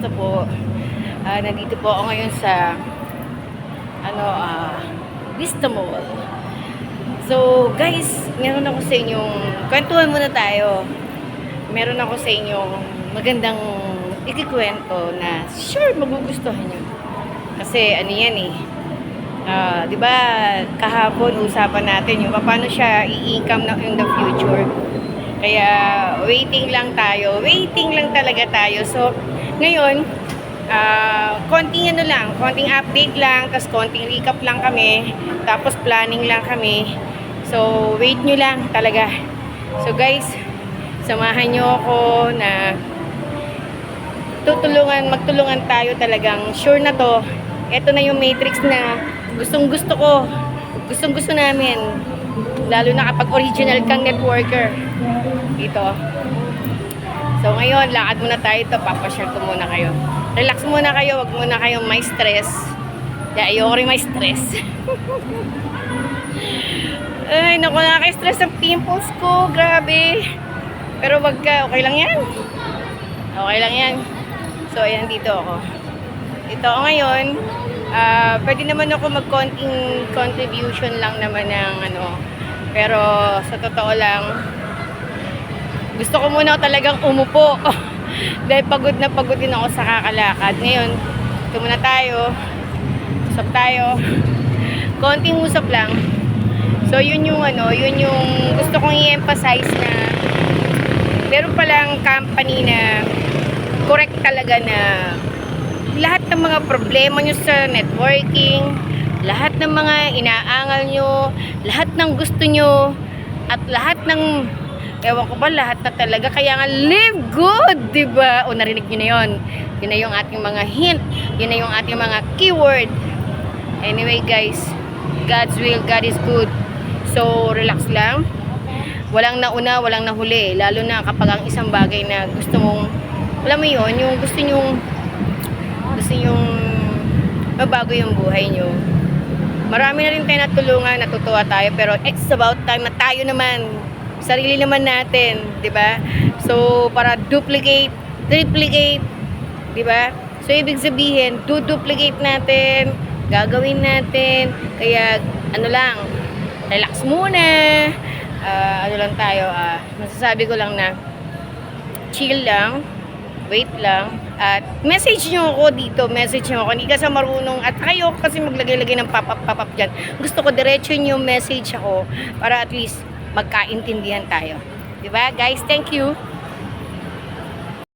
kamusta po? Nandito po ako ngayon sa Vista Mall. So, guys, meron ako sa inyong kwentuhan muna tayo. Meron ako sa inyong magandang ikikwento na sure magugustuhan niyo. Kasi ano yan eh. 'Di ba kahapon usapan natin yung paano siya i-income in the future. Kaya waiting lang talaga tayo. So ngayon konting konting update lang, tapos konting recap lang kami, tapos planning lang kami. So wait nyo lang talaga. So guys, samahan nyo ako na magtulungan tayo talagang sure na to. Ito na yung matrix na gustong gusto namin, lalo na kapag original kang networker dito. So ngayon, lakad muna tayo ito, papasyal ko muna kayo. Relax muna kayo, wag muna kayong may stress. Ayoko rin may stress. Ay, naku, nakaka-stress ang pimples ko, grabe. Pero wag ka, okay lang yan. Okay lang yan. So ayan, dito ako. Ito ako ngayon. Pwede naman ako mag-konting contribution lang naman ng pero sa totoo lang, gusto ko muna talagang umupo. Dahil pagod din ako sa kakalakad. Ngayon, ito muna tayo. Usap tayo. Konting usap lang. So yun yung gusto kong i-emphasize na meron palang company na correct talaga na lahat ng mga problema nyo sa networking, lahat ng mga inaangal nyo, lahat ng gusto nyo, at lahat ng, ewan ko ba, lahat na talaga. Kaya nga, live good, diba? O, narinig nyo na yun. Yun na yung ating mga hint. Yun na yung ating mga keyword. Anyway, guys, God's will, God is good. So, relax lang. Walang nauna, walang nahuli. Lalo na kapag ang isang bagay na gusto mong, alam mo yun, yung gusto nyong mabago yung buhay nyo. Marami na rin tayo natulungan, natutuwa tayo, pero it's about time na tayo naman, sarili naman natin, di ba? So, para duplicate, triplicate, di ba? So, ibig sabihin, duplicate natin, gagawin natin, kaya, relax muna, lang tayo, masasabi ko lang na, chill lang, wait lang, at message nyo ako dito, hindi kasi marunong, at kayo kasi maglagay-lagay ng pop-up dyan. Gusto ko diretso nyo message ako para at least magkaintindihan tayo. Diba guys? Thank you!